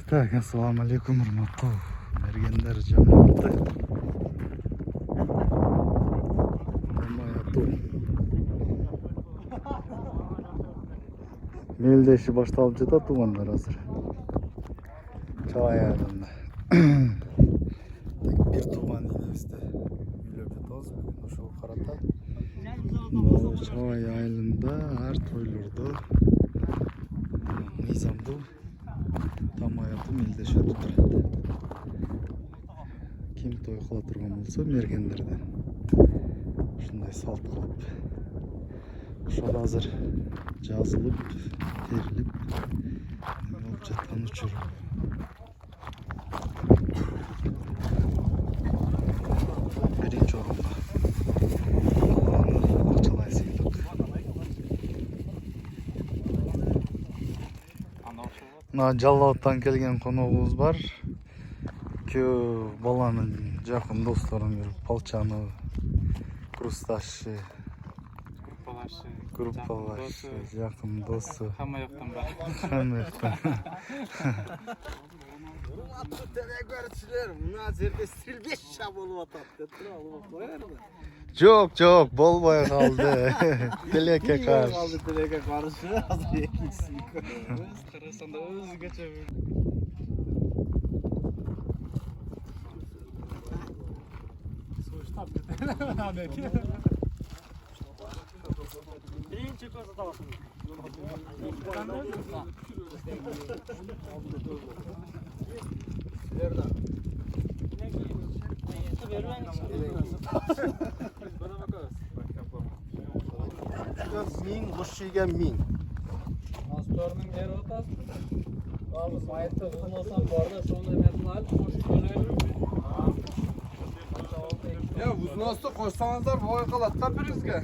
Так, ассаламу алейкум, урматтуу мергендер жамааты. Мелдеши башталып жатат тумандар азыр. Чабай айылында. Бир туман элебизде үйлөп жатабыз бүгүн ошого карата. Чабай айылында ар тойлордо мыйзамдуу там аятты мелдеш өтүп турат. Ким той кыла турган болсо мергендерден ушундай салт кылып ошол азыр жазылып терилип болуп жаткан учур. Биринчи орунда акчалай сыйлык. Мына Жалал Абадтан келген коногубуз бар. Экөө баланын жакын досторун көрүп, Балчанов, Крусташи, группалашы, жакын досу. Хамма жактан бар. Хамма жактан. Жок, болбой калды. Тилекке каршы. Тилекке каршы, азыр экинчиси. Карасанда өзгөчө. Birinci kozu da basın. Min, Rushiga min. Astorning beri o'tasiz. Biz maytda uzun olsam borda shuni emasini olib qo'shib qo'yaylik. Ya uzun olsa koşsanızlar boy kalat da birizge.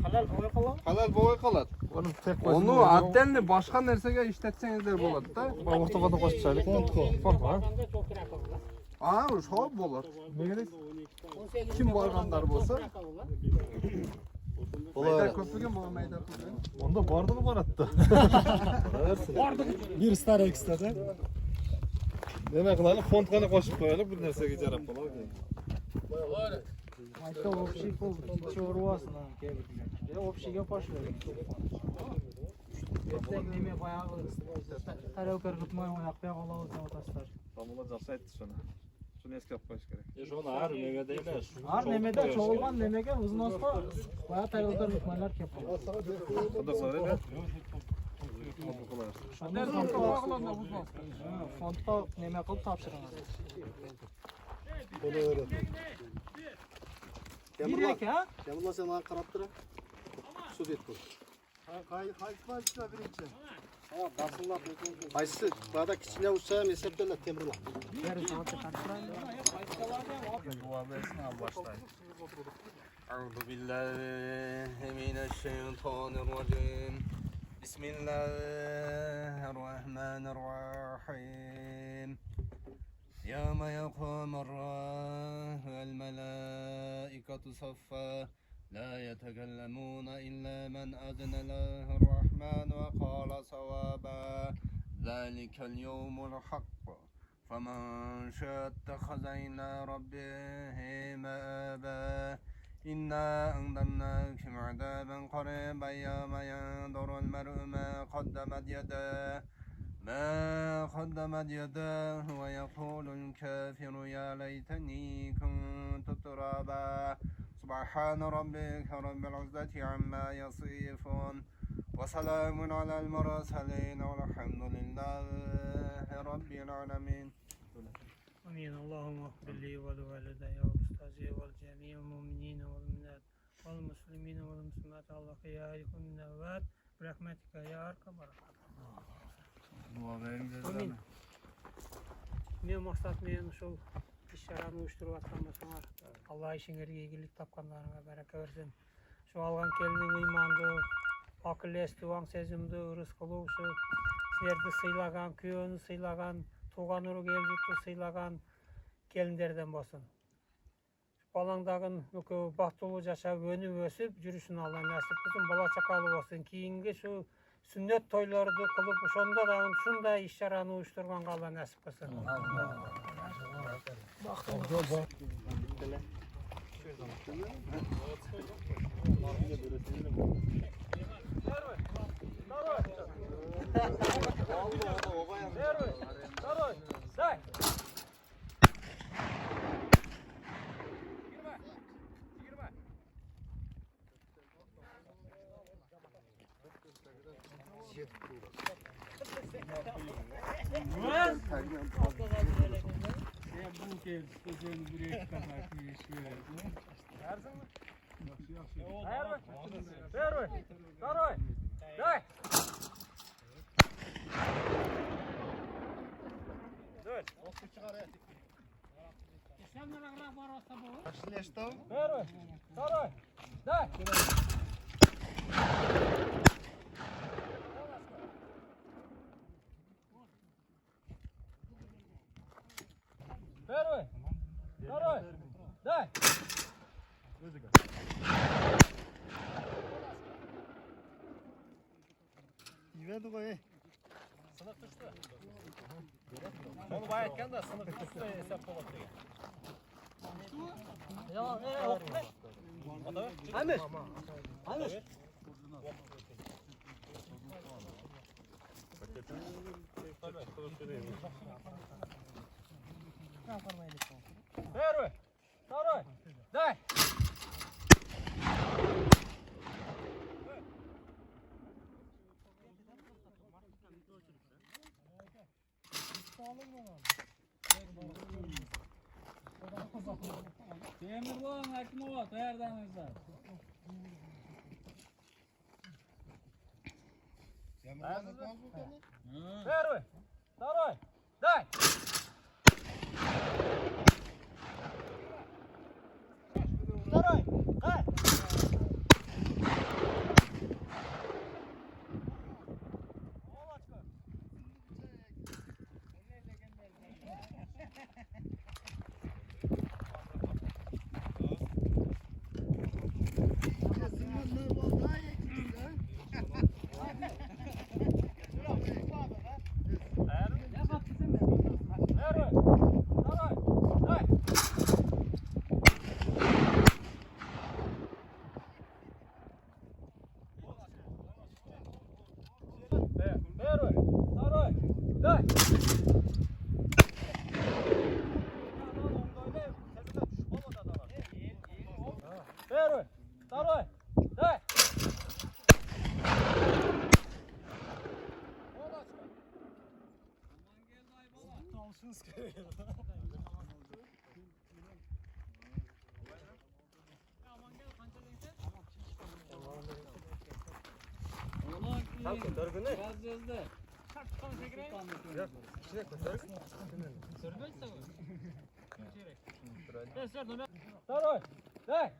Halal boy kalan. Halal boy kalat. Onu addenli başka nersege işletseniz болады da. Ортого да кошчайлык. Фонт бар. Aa, şov bolar. Kim bargandar bolsa? Meyda köpügen bolar meyda köpügen. Onda бардыгы баратты. Bir star ekstra da. Demek kılalım, font kanı koşup koyalım, bir nersege jarap bolar. Ayta общий пол чорвасын кебек. Общийге пошлайды. Ертең неме баягы тарелкар кытмай оякпай калабыз деп атасыздар. Тамула жақсы айтты шуны. Шуны еске алып коюш керек. Şunu ar nemede емес. Ар немеде чогулган немеге узуноско бая тарелкар кытмайлар кеп калат. Сонда солай да? Фондко неме кылып тапшырыңыз. Бирек, а? Temurla sen lan karap tura. Su bet bu. Kayıtmazsa birinci. Ha, basınlar. Kayısı, bana kiçine uçağı mesafelerle temurla. Beri saatı karşılayın. أعوذ بالله من الشيطان الرجيم بسم الله الرحمن الرحيم يوم يقوم الروح والملائكة صفا لا يتكلمون إلا من أذن له الرحمن وقال صوابا ذلك اليوم الحق فمن شاء اتخذ إلى ربه مآبا إنا أنذرناكم عذابا قريبا يوم ينظر المرء ما قدمت يداه ويقول الكافر يا ليتني كنت ترابا سبحان ربك رب العزة عما يصفون وسلام على المرسلين والحمد لله رب العالمين. آمين. اللهم اغفر لي ولوالدي وأستاذي والجميع المؤمنين والمؤمنات والمسلمين والمسلمات والأحياء من الأموات برحمتك يا أرحم الراحمين. Amin. Men maksat men uşul iş-şarany uyuşturup atkan bolsaňar. Allah işiňerge iýgilik tapganlaryňa baraka bersin. Şu algan keliniň imandy, akylesdi, waň sezimdi, rızkyly şu sizlerdi sylagan, kүйöni sylagan, tugan urup geljekdi sylagan kelinlerden bolsun. Balaňdagyn ökö baktuluu yaşap, önüp ösüp, jürüşini Allah näsip kılsın, bala çakaly bolsun. Kiyingi şu sünnet toylarını kılıp şonda da şunday işlerini uyuşturganга Allah nasip etsin. Yivedi koy. Onu bayağı etken de sınıf üstü hesap olası. Amir. Amir. Первый, второй, дай. Temurlan Akimova, tayyorlaninglar. Первый, второй, дай. Второй, дай. Первый, второй, дай. Второй, дай.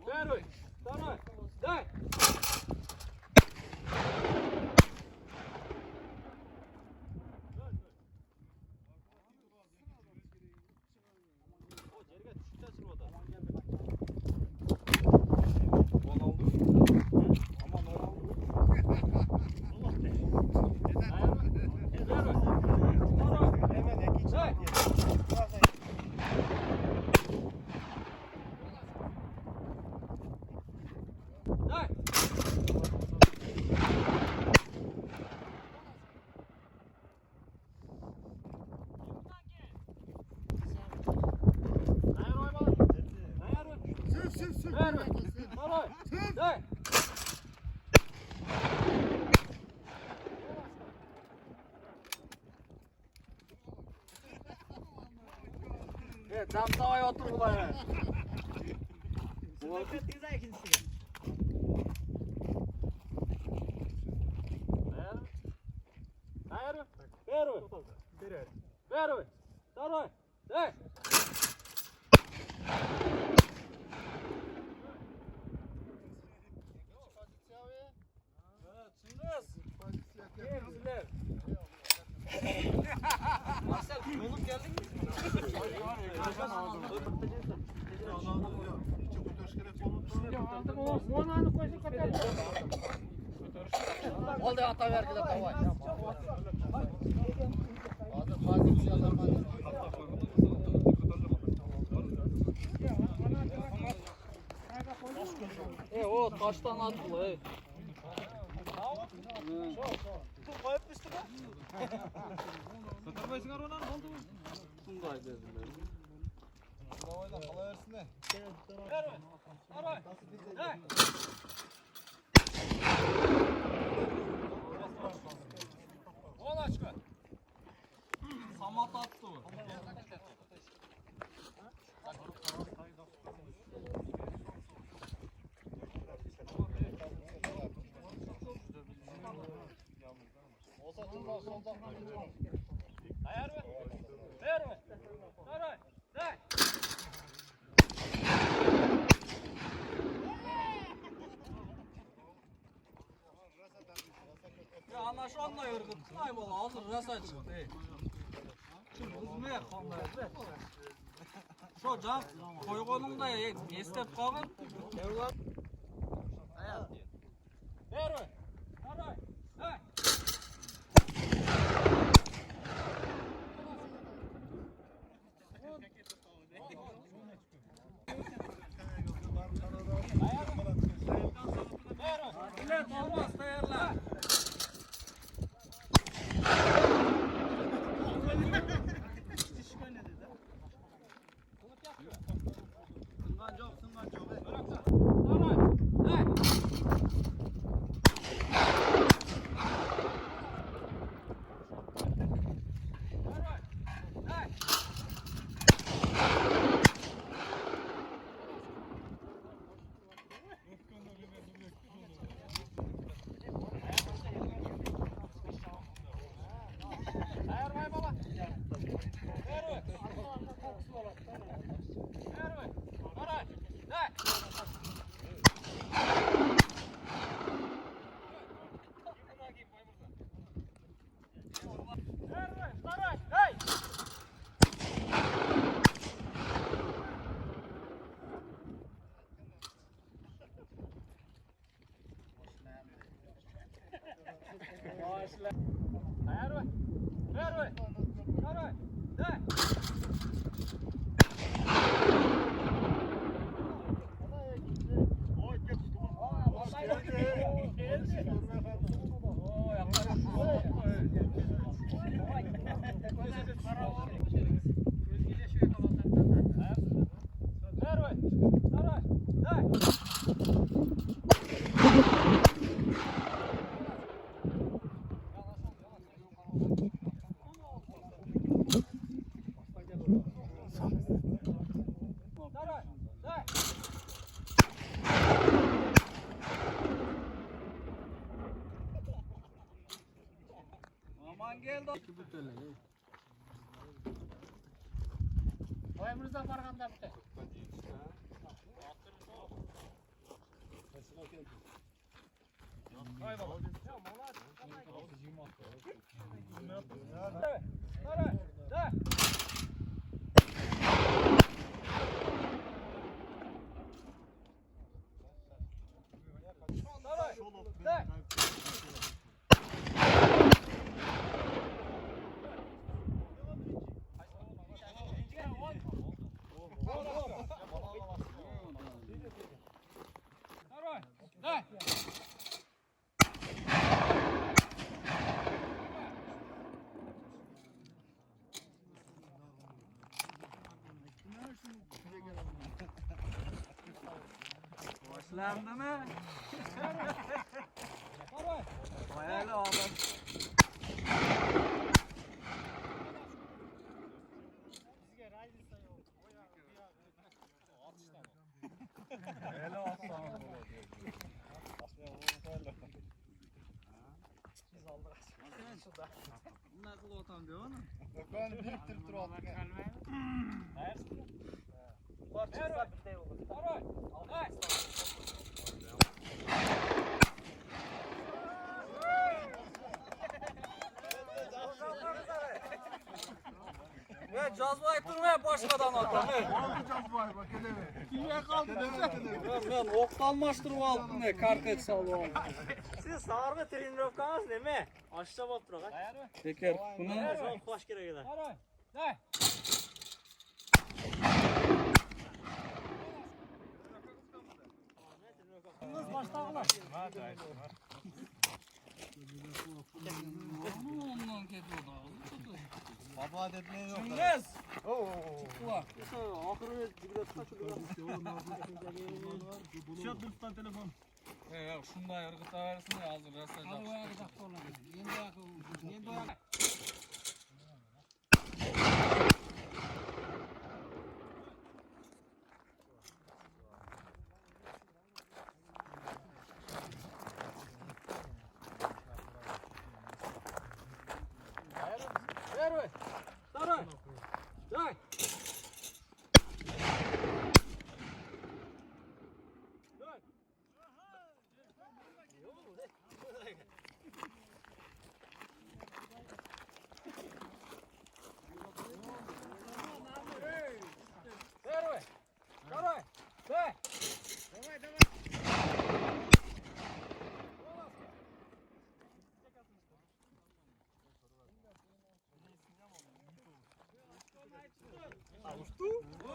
Первый, второй, дай. Tam tavaya otur bana. Первый, второй, дай. Oldu ata vergiler davay. O taştan atlı. Satarmaysınlar ona, ne oldu? Sunday dediler. Davayla hala versin de. Samat attı o. Ya ana şu anda yorgun. Ay bala hazır rasa çıktı. Şimdi uzmaya kalmayız. Şu can koygonunda estep kalın. Evlat. Ver ver. Hadi. Hey. Bilet olmaz değerler. Aman geldi. Oyumuzda barganda bitti. Hay baba. Ya mola. Başlandı mı? Hayali ağlar. Hele aslanım. Biz aldık. Nasıl otan diyor onu? Ben biriktirip duralım. Var çıksa bir de olur. Cazbayıp durmaya başkadan atan. Ben okta almaştırıp aldım ne karket salı aldım. Siz sağırma trenirovkanız ne mi? Aşağı bak bırak. Teker bunu. Çok hoş kere gider. Ondan kedi oldu. Baba dediğin yok. Çınız. Ulan. Ahırı cigre tutan telefon. Şunda yargıta versin ya hazır rastlayacak. Hadi o yargıta kolla. Yeni ayak. Ver. Saray. Day. Ver. Saray. Day.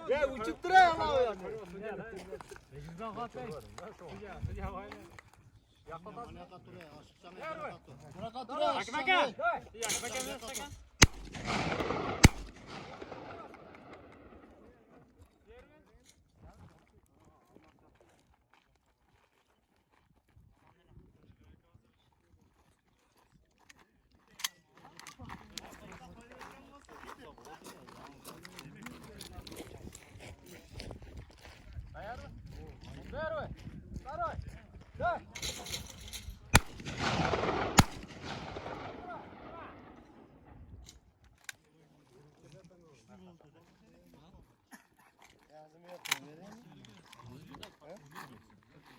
Ya uçup duruyor ama ya. Ver. Saray. Day.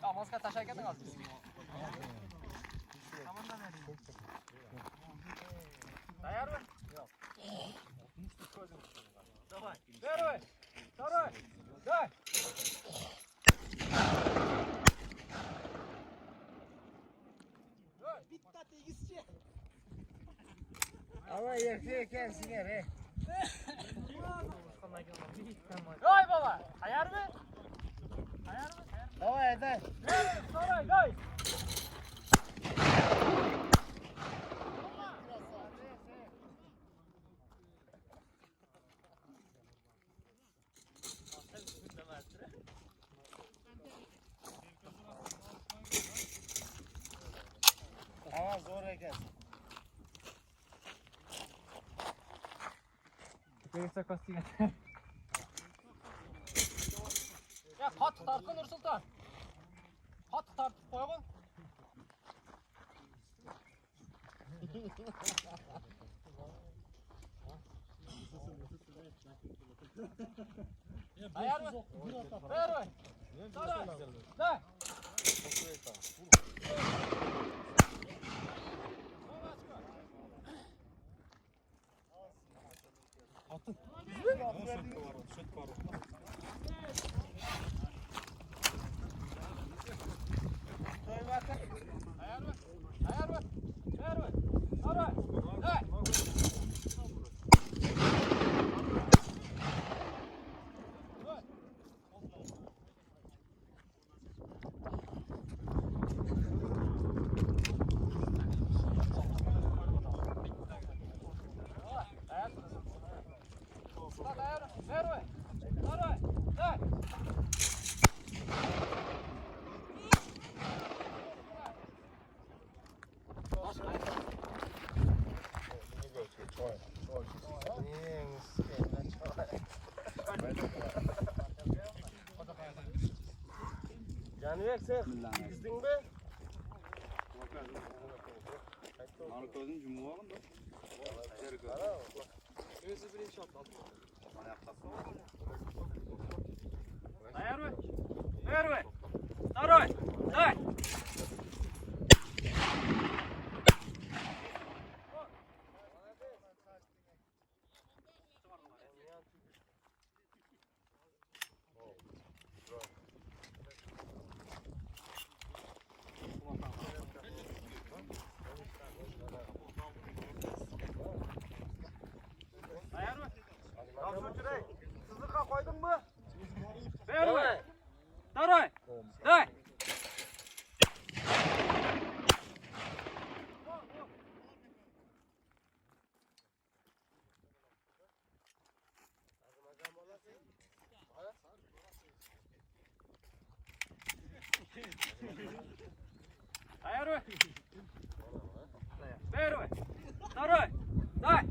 Ya maska taşarken de kaldı. Dayar mı? Yok. Ver. Saray. Day. Ama yakıyorken sigar he. Day baba. Ayar mı? Tamam yeter. Ver. Saray. Day. Ama zor eken. Ya kat tartın Nursultan. Kat tartıp koyalım. Ayar mı? Ver. Saray. Day. Ayar mı? Ver. Saray. Day. Ver. Saray. Day. Canıver sen gizdin mi? Markozun cumhurbaşkanı da. Özü birinci atladı. Ayar mı? Ver. Saray. Day. Первый. Первый. Второй. Дай.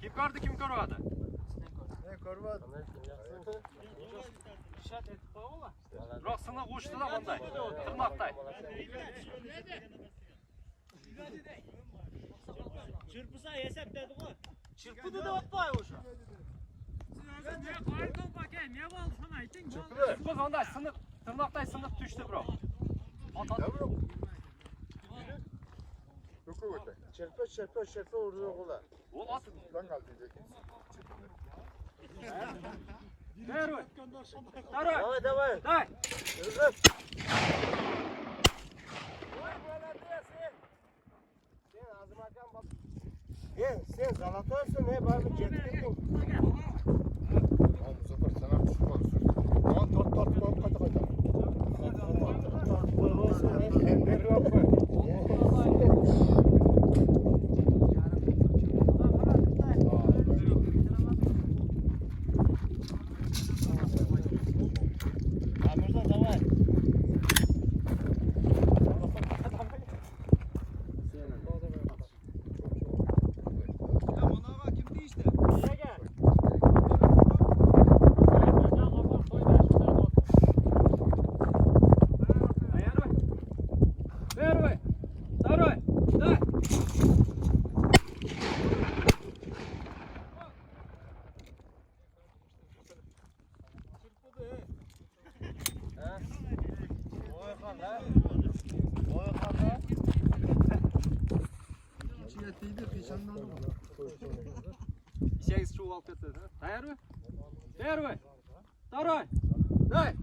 Kim gördü, kim görmedi? Ne korvadı? Yok, sınıf uçtu da bunday. Tırnaktay. Çırpısa hesap dedi bu. Çırpıdı da otpay uşu. Çırpız onday, sınıf, tırnaktay sınıf düştü bro. Çırpı vurdu okula. Ol at. Lan kaldı diyecek. Первый. Второй. Давай, давай. Дай. Sen Galatasaray'sın he bari ceketi yok. Tamam bu sefer sana bir şey konuşur. Tamam tart kaç. Первый. Второй. Дай. Сейчас чувал это, да? Первый. Второй. Дай.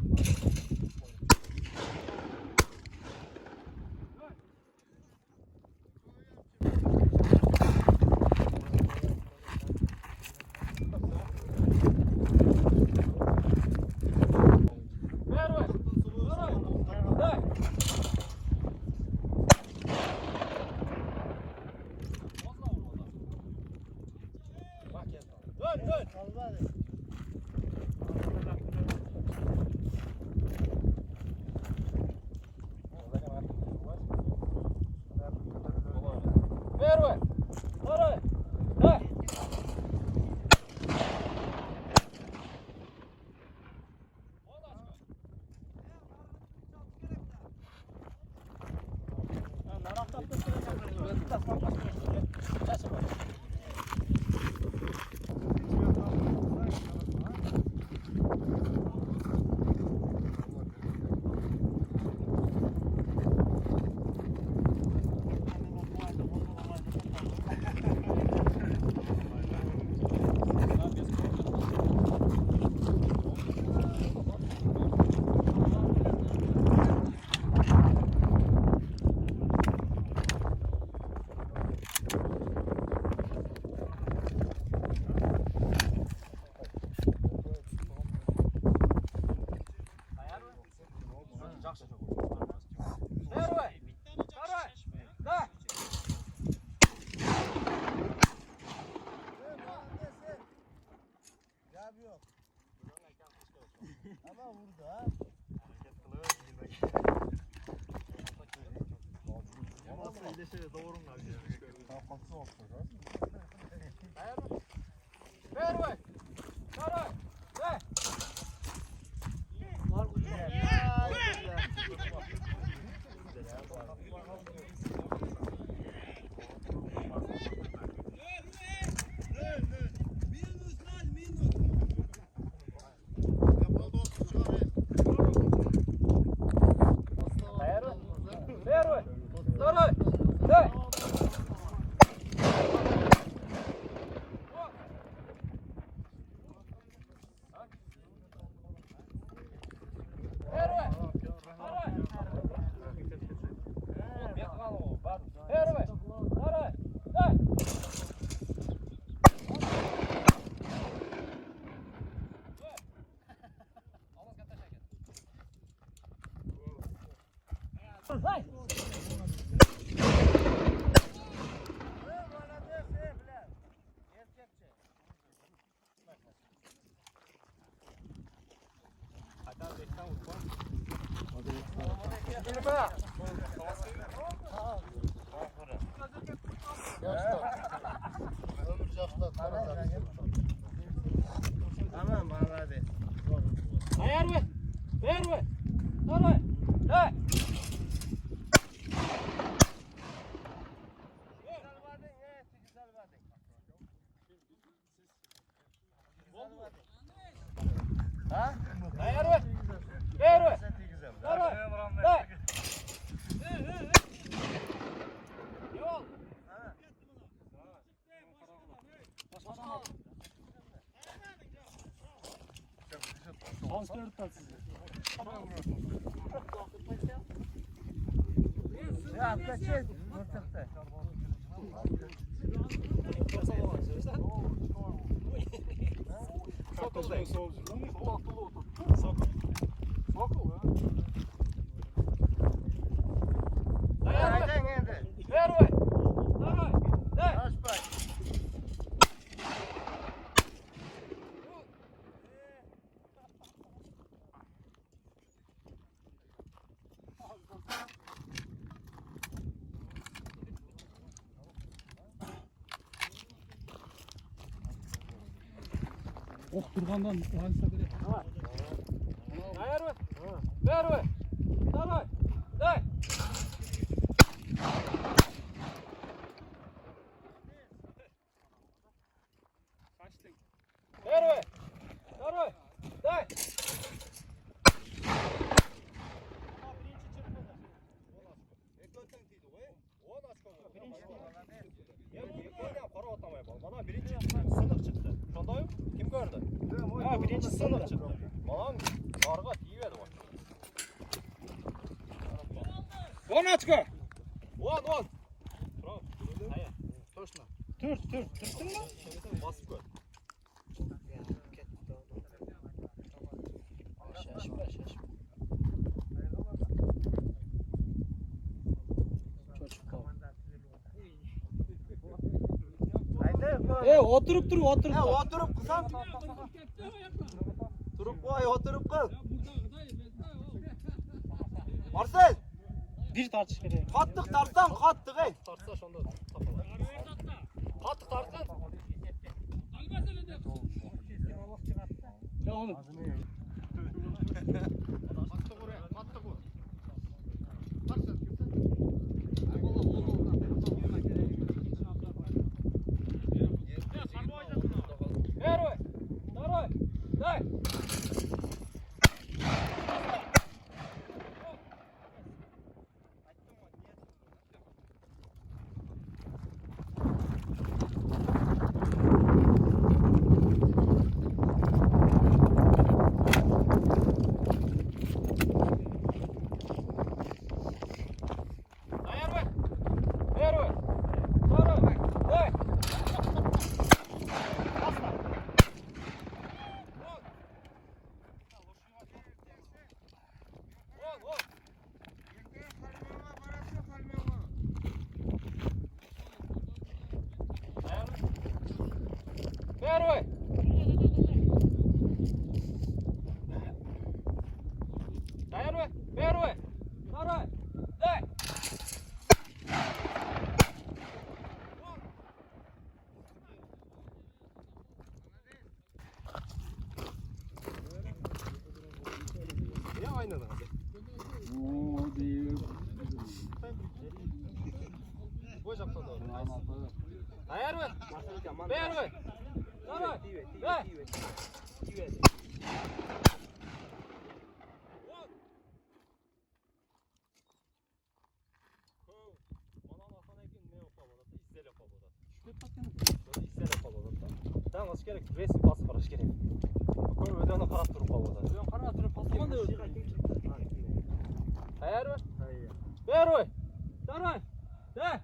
Первый. Второй. Дай. Первый. Второй. Дай. Первый. Второй. Дай. Ama vurdu ha. Первый. Второй. Дай. Первый. Второй. Дай. Birinci sınıf çıktı. Babam karga tiyivedi bak. On açko. On. Tursun mu? Basıp koy. Oturup dur, oturup. Oturup kızam. Turup koy, oturup kız. Arsel. Bir tartış gerek. Kattık tarsam kattık ey. Tartsa şunda tapalar. Kattık tarsam. Ya onu. Kattık oraya, kattık o. Resim pası karış gerek. Koy ödene karat durup havada. Ben karar durup pasman da öldüm. Hayır mı? Hayır. Ver oy. Daray. De.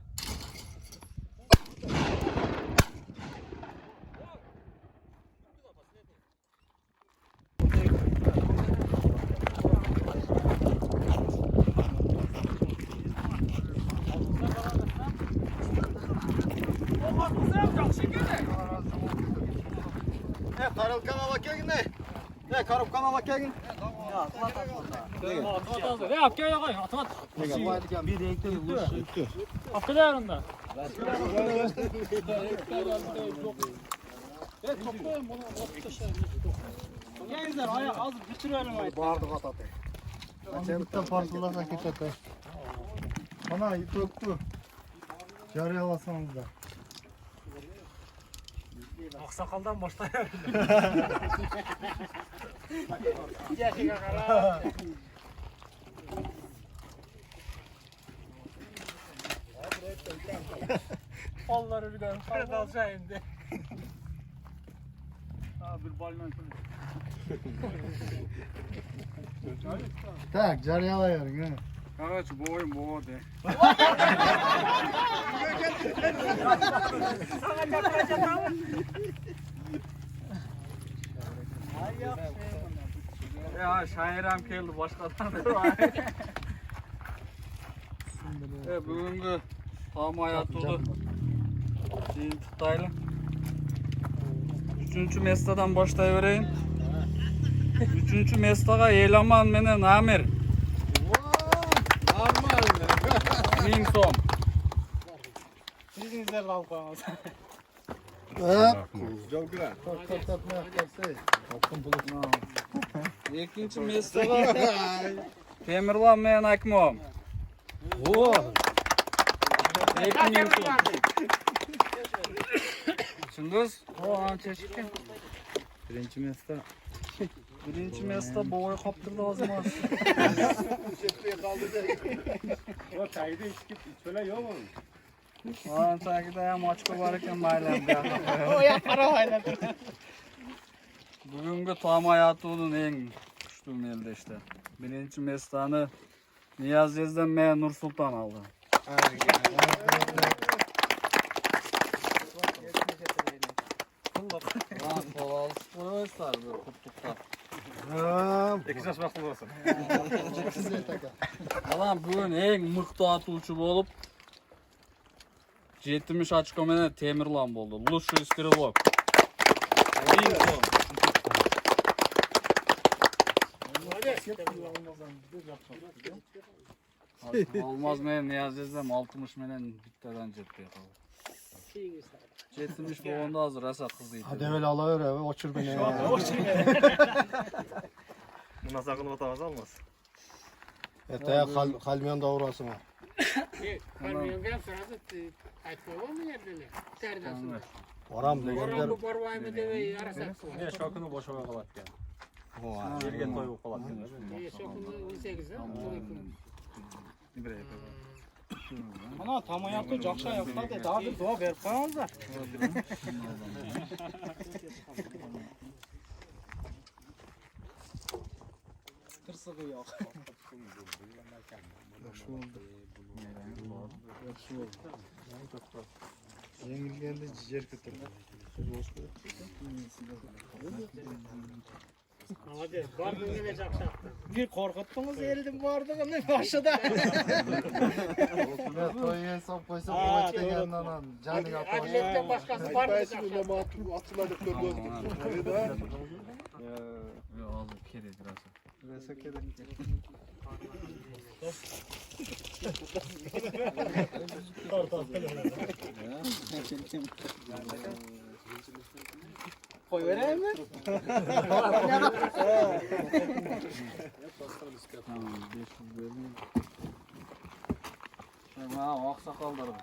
Karılkama bakayım ne? Ne karılkama bakayım? Ne yap gel koy. Atma. Bir renkte bir Hakkı yarında. Gençler ayağı az bitirelim ayı. Bağırdık atatı. Çelikten parçalarına keçete. Ana yıkıktı. Yarı alasanız da. Aksakaldan başlayalım. Onları bir daha kalça indi. Bir balman. Tak, yarı alayarın ha. Karaç bu oyun bu o de. Ya şairam keldi başkadan. Bugünkü tam hayatını deyin tutaylı. 3. mesleğden başlayıvereyim. 3. mesleğe Eylaman menen Amir. Normal. 1000 so'm. Bizingizler lavqamiz. Jovgura. Ikinci mesleğe Temirlan menen Akmom. 2000 so'm. Tushundingiz? O ancha chiqqan. Birinchi mesda. Birinchi mesleğe boy qoptirdi hozir. O tagida ichib ichmalar yo'qmi? Aa, tagida ham ochko bor ekan maylam. O ya qara Bugungi tom hayotning eng kuchli melde işte. Birinchi mesleğini Niyazizdan men Nursulton aldi. Lan qo'l qo'ysalar bir qutluqda. İkinci başlı olsun. Adam bugun eng miqto atuvchi bo'lib 70 ochko menen Temirlan bo'ldi. Лучший стрелок. Olmaz men Niyazizdan 60 menen bittadan jetpey qoldi. 70 bo'lganda hozir rosa qiziydi. Hadi öyle alıver abi, uçur beni. Buna sakın otamaz olmaz. Eteye kalmiyon doğrasın ha. Kalmiyonga ham so'radi, aytmoqmi bu yerdalar? Terdasin. Oram degenler. Bu bormaymi deb arasak. Ne şokunu boşa koyup ya. Yerge koyup koyup. Şokunda 18 ha. Ana tam ayakta jakşı ayakta daha bir dua verip qo'yingizlar. Tirsig'i yo'q. Yengilganda jijar ko'tardi. Hadi, bardığını ne jakşaptı. Bir korkuttunuz eldim vardığını başıda. Toyu hesap koysa bu degendan an. Canı Adiletten başkası var mı jakşaptı? Atılmadık gördük. Yok, kere biraz. Resa kere. Koy vereyim mi? Tamam, aksakallarım.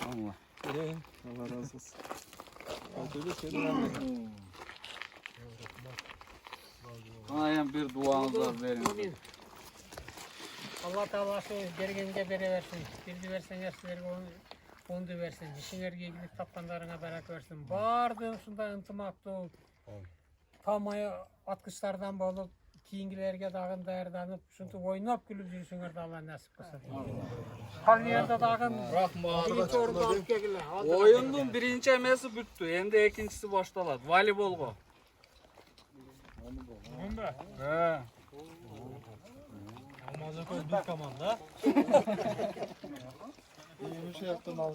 Allah. Allah razı olsun. Bana hem bir duanızlar verin. Allah Teala şu bergenге bere versin. Bildi versen sizlerge onu versin. İşinlerge iyilik tapkanlarına bereket versin. Bardığım şunda ıntımaktı. Tamaya atkışlardan bolup kiyingilerge dağın dayardanıp şuntu oynap gülüp yürüsünler de Allah nasip kılsın. Kalmiyanda dağın birinci orunda alıp geldiler. Oyunun birinci emesi büttü. Endi ikincisi başladı. Voleybolga. Bunda. He. Amazon koy komanda. İyi bir şey yaptın al.